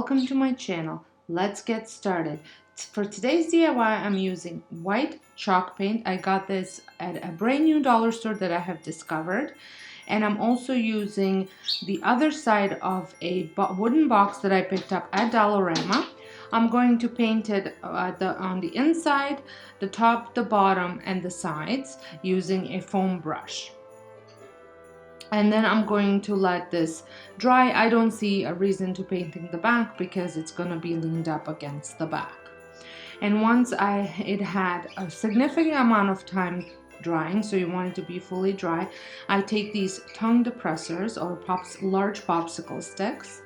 welcome to my channel. Let's get started. For today's DIY, I'm using white chalk paint. I got this at a brand new dollar store that I have discovered. And I'm also using the other side of a wooden box that I picked up at Dollarama. I'm going to paint it on the inside, the top, the bottom, and the sides using a foam brush. And then I'm going to let this dry. I don't see a reason to painting the back because it's going to be leaned up against the back. And once it had a significant amount of time drying, so you want it to be fully dry, I take these tongue depressors or large popsicle sticks,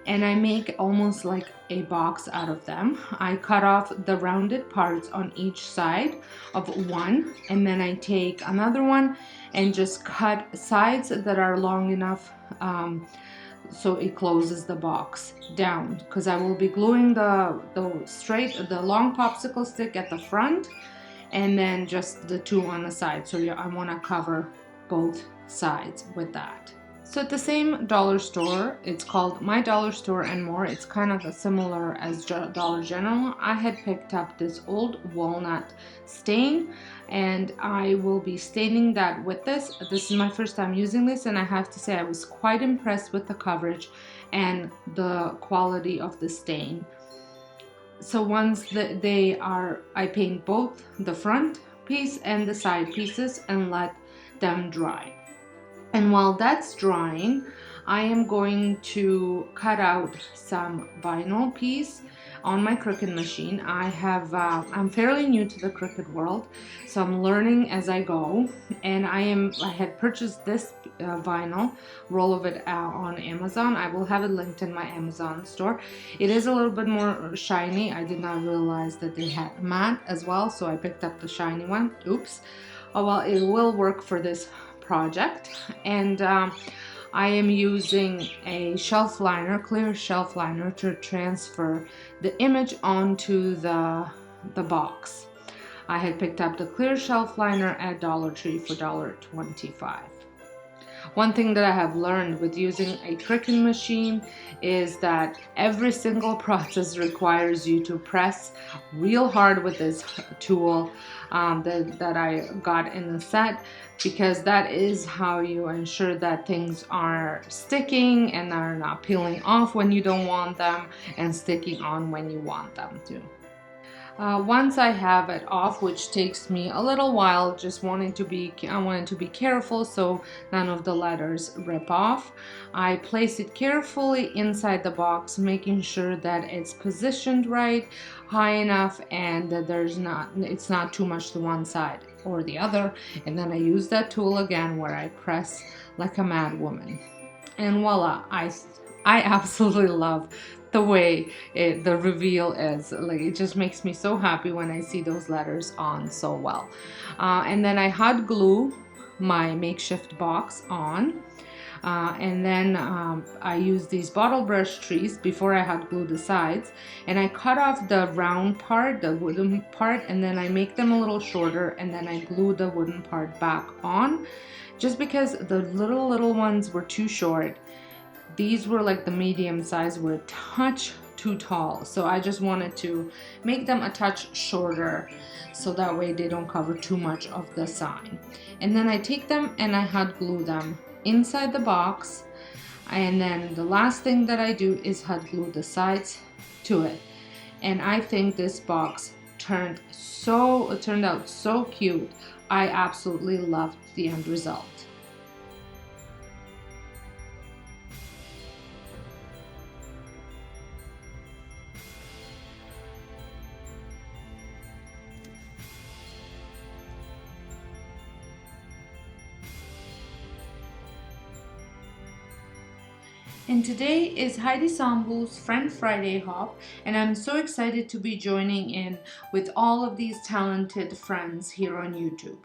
and I make almost like a box out of them. I cut off the rounded parts on each side of one, and then I take another one and just cut sides that are long enough so it closes the box down, because I will be gluing the long popsicle stick at the front and then just the two on the side. So I want to cover both sides with that. So at the same dollar store, it's called My Dollar Store and More. It's kind of similar as Dollar General. I had picked up this old walnut stain, and I will be staining that with this. This is my first time using this, and I have to say I was quite impressed with the coverage and the quality of the stain. So once I paint both the front piece and the side pieces and let them dry. And while that's drying, I am going to cut out some vinyl piece on my Cricut machine. I'm fairly new to the Cricut world, so I'm learning as I go. And I had purchased this vinyl roll of it on Amazon. I will have it linked in my Amazon store. It is a little bit more shiny. I did not realize that they had matte as well, so I picked up the shiny one. Oops. Oh well, it will work for this project. And I am using a shelf liner, clear shelf liner, to transfer the image onto the box. I had picked up the clear shelf liner at Dollar Tree for $1.25. One thing that I have learned with using a Cricut machine is that every single process requires you to press real hard with this tool that I got in the set, because that is how you ensure that things are sticking and are not peeling off when you don't want them and sticking on when you want them to. Once I have it off, which takes me a little while, I wanted to be careful so none of the letters rip off. I place it carefully inside the box, making sure that it's positioned right, high enough, and that it's not too much to one side or the other. And then I use that tool again where I press like a mad woman. And voila, I absolutely love the way the reveal is. Like, it just makes me so happy when I see those letters on so well. And then I hot glue my makeshift box on. And then I use these bottle brush trees before I hot glue the sides, and I cut off the round part, the wooden part, and then I make them a little shorter, and then I glue the wooden part back on, just because the little ones were too short. These were like the medium size, were a touch too tall, so I just wanted to make them a touch shorter so that way they don't cover too much of the sign. And then I take them and I hot glue them inside the box, and then the last thing that I do is hot glue the sides to it. And I think this box turned out so cute. I absolutely loved the end result. And today is Heidi Sambu's Friend Friday hop, and I'm so excited to be joining in with all of these talented friends here on YouTube.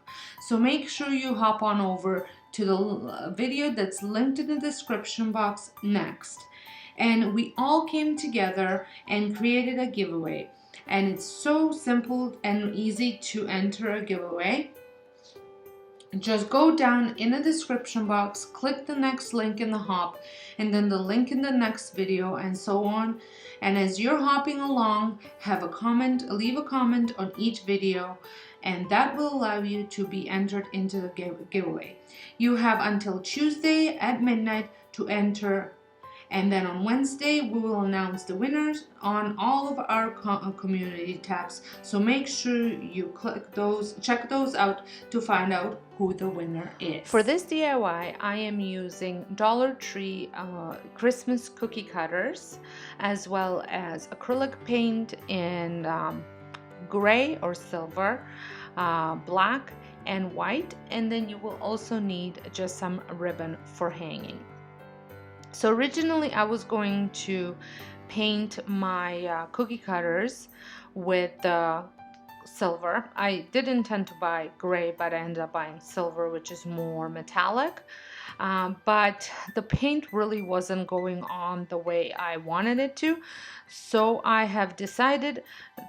So make sure you hop on over to the video that's linked in the description box next. And we all came together and created a giveaway, and it's so simple and easy to enter a giveaway. just go down in the description box, click the next link in the hop, and then the link in the next video, and so on. And as you're hopping along, leave a comment on each video, and that will allow you to be entered into the giveaway. You have until Tuesday at midnight to enter, and then on Wednesday we will announce the winners on all of our community tabs. So make sure you check those out to find out who the winner is. For this DIY, I am using Dollar Tree Christmas cookie cutters, as well as acrylic paint in gray or silver, black and white, and then you will also need just some ribbon for hanging. So originally I was going to paint my cookie cutters with silver. I did intend to buy gray, but I ended up buying silver, which is more metallic. But the paint really wasn't going on the way I wanted it to. So I have decided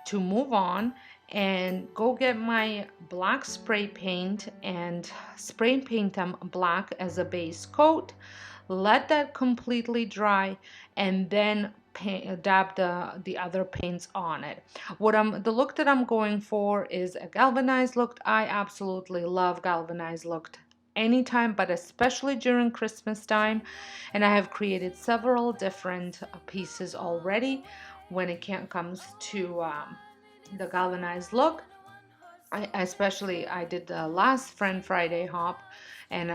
to move on and go get my black spray paint and spray paint them black as a base coat. Let that completely dry, and then dab the other paints on it. The look that I'm going for is a galvanized look. I absolutely love galvanized look anytime, but especially during Christmas time. And I have created several different pieces already when it comes to the galvanized look. I did the last Friend Friday hop, and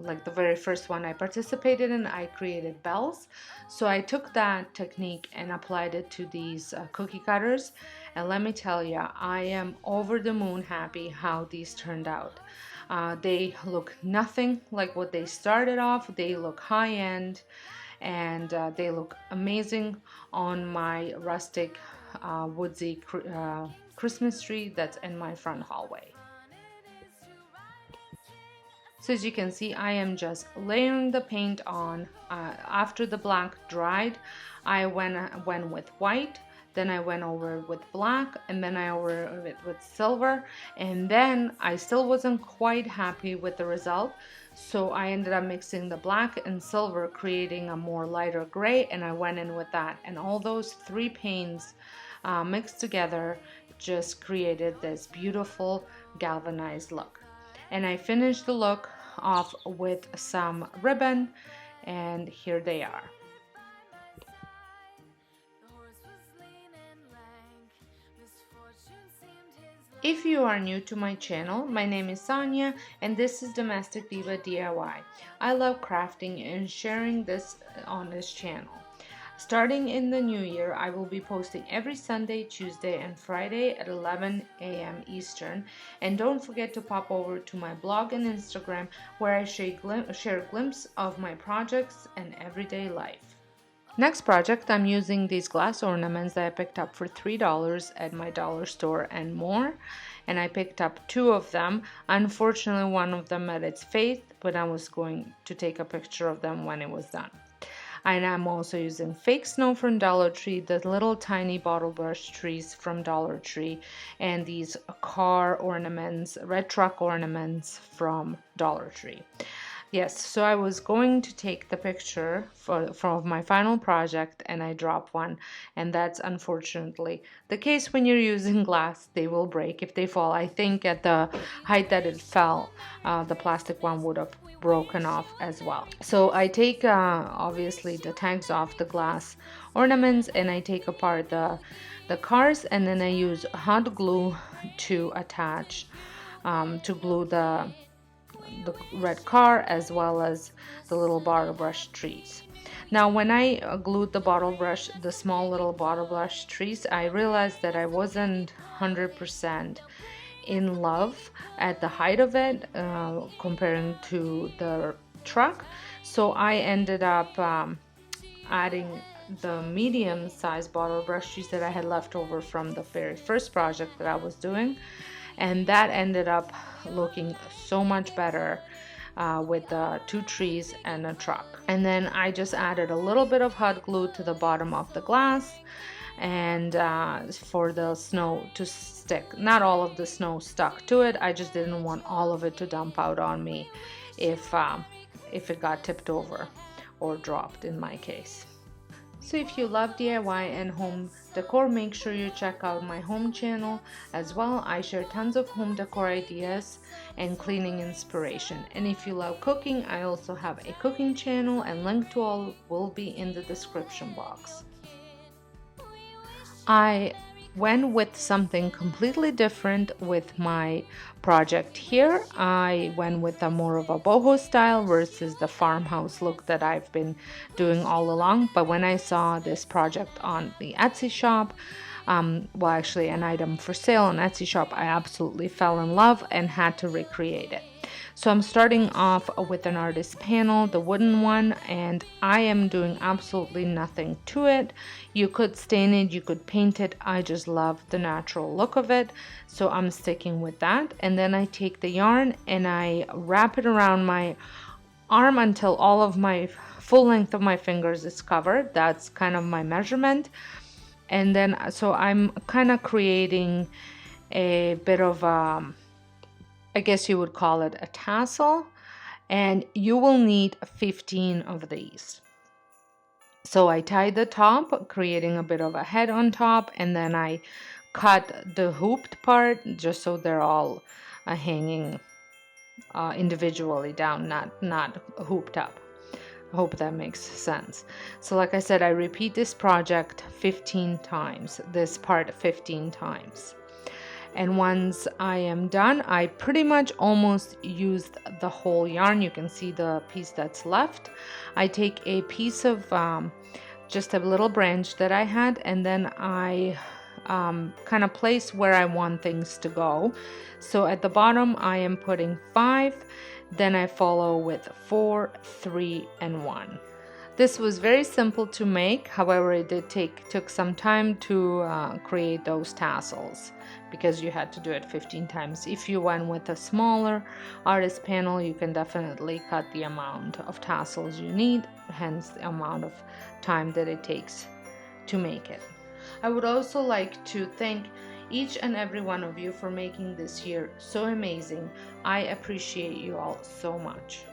like the very first one I participated in, I created bells. So I took that technique and applied it to these cookie cutters, and let me tell you, I am over the moon happy how these turned out. They look nothing like what they started off. They look high-end, and they look amazing on my rustic woodsy Christmas tree that's in my front hallway. So as you can see, I am just layering the paint on. After the black dried, I went with white, then I went over with black, and then I over it with silver, and then I still wasn't quite happy with the result, so I ended up mixing the black and silver, creating a more lighter gray, and I went in with that, and all those three paints mixed together just created this beautiful galvanized look. And I finished the look off with some ribbon, and here they are. If you are new to my channel, my name is Sonja, and this is Domestic Diva DIY. I love crafting and sharing this on this channel. Starting in the new year, I will be posting every Sunday, Tuesday, and Friday at 11 a.m. Eastern. And don't forget to pop over to my blog and Instagram, where I share a glimpse of my projects and everyday life. Next project, I'm using these glass ornaments that I picked up for $3 at my dollar store and more. And I picked up 2 of them. Unfortunately, one of them met its fate, but I was going to take a picture of them when it was done. And I'm also using fake snow from Dollar Tree, the little tiny bottle brush trees from Dollar Tree, and these car ornaments, red truck ornaments from Dollar Tree. Yes, so I was going to take the picture for my final project, and I dropped one, and that's unfortunately the case when you're using glass. They will break if they fall. I think at the height that it fell, the plastic one would have broken off as well. So I take obviously the tags off the glass ornaments, and I take apart the cars, and then I use hot glue to attach, to glue the red car as well as the little bottle brush trees. Now when I glued the small little bottle brush trees, I realized that I wasn't 100% in love at the height of it, comparing to the truck. So I ended up adding the medium-sized bottle brush trees that I had left over from the very first project that I was doing, and that ended up looking so much better with the 2 trees and a truck. And then I just added a little bit of hot glue to the bottom of the glass, and for the snow to stick. Not all of the snow stuck to it. I just didn't want all of it to dump out on me if it got tipped over or dropped in my case. So if you love DIY and home decor, make sure you check out my home channel as well. I share tons of home decor ideas and cleaning inspiration. And if you love cooking, I also have a cooking channel, and link to all will be in the description box. I went with something completely different with my project here. I went with a more of a boho style versus the farmhouse look that I've been doing all along. But when I saw this project on the Etsy shop, well, actually an item for sale on Etsy shop, I absolutely fell in love and had to recreate it. So I'm starting off with an artist panel, the wooden one, and I am doing absolutely nothing to it. You could stain it, you could paint it. I just love the natural look of it, so I'm sticking with that. And then I take the yarn and I wrap it around my arm until all of my full length of my fingers is covered. That's kind of my measurement. And then so I'm kind of creating a bit of I guess you would call it a tassel, and you will need 15 of these. So I tied the top, creating a bit of a head on top, and then I cut the hooped part just so they're all hanging individually down, not hooped up. I hope that makes sense. So like I said, I repeat this project 15 times, this part 15 times. And once I am done, I pretty much almost used the whole yarn. You can see the piece that's left. I take a piece of just a little branch that I had, and then I kind of place where I want things to go. So at the bottom, I am putting 5, then I follow with 4, 3, and 1. This was very simple to make, however it took some time to create those tassels because you had to do it 15 times. If you went with a smaller artist panel, you can definitely cut the amount of tassels you need, hence the amount of time that it takes to make it. I would also like to thank each and every one of you for making this year so amazing. I appreciate you all so much.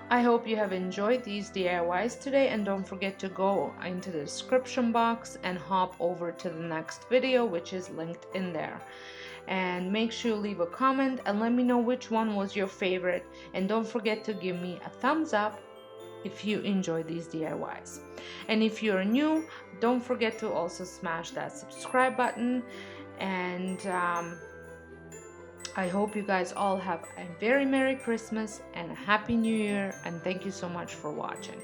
I hope you have enjoyed these DIYs today, and don't forget to go into the description box and hop over to the next video, which is linked in there. And make sure you leave a comment and let me know which one was your favorite, and don't forget to give me a thumbs up if you enjoy these DIYs. And if you're new, don't forget to also smash that subscribe button, and I hope you guys all have a very Merry Christmas and a Happy New Year, and thank you so much for watching.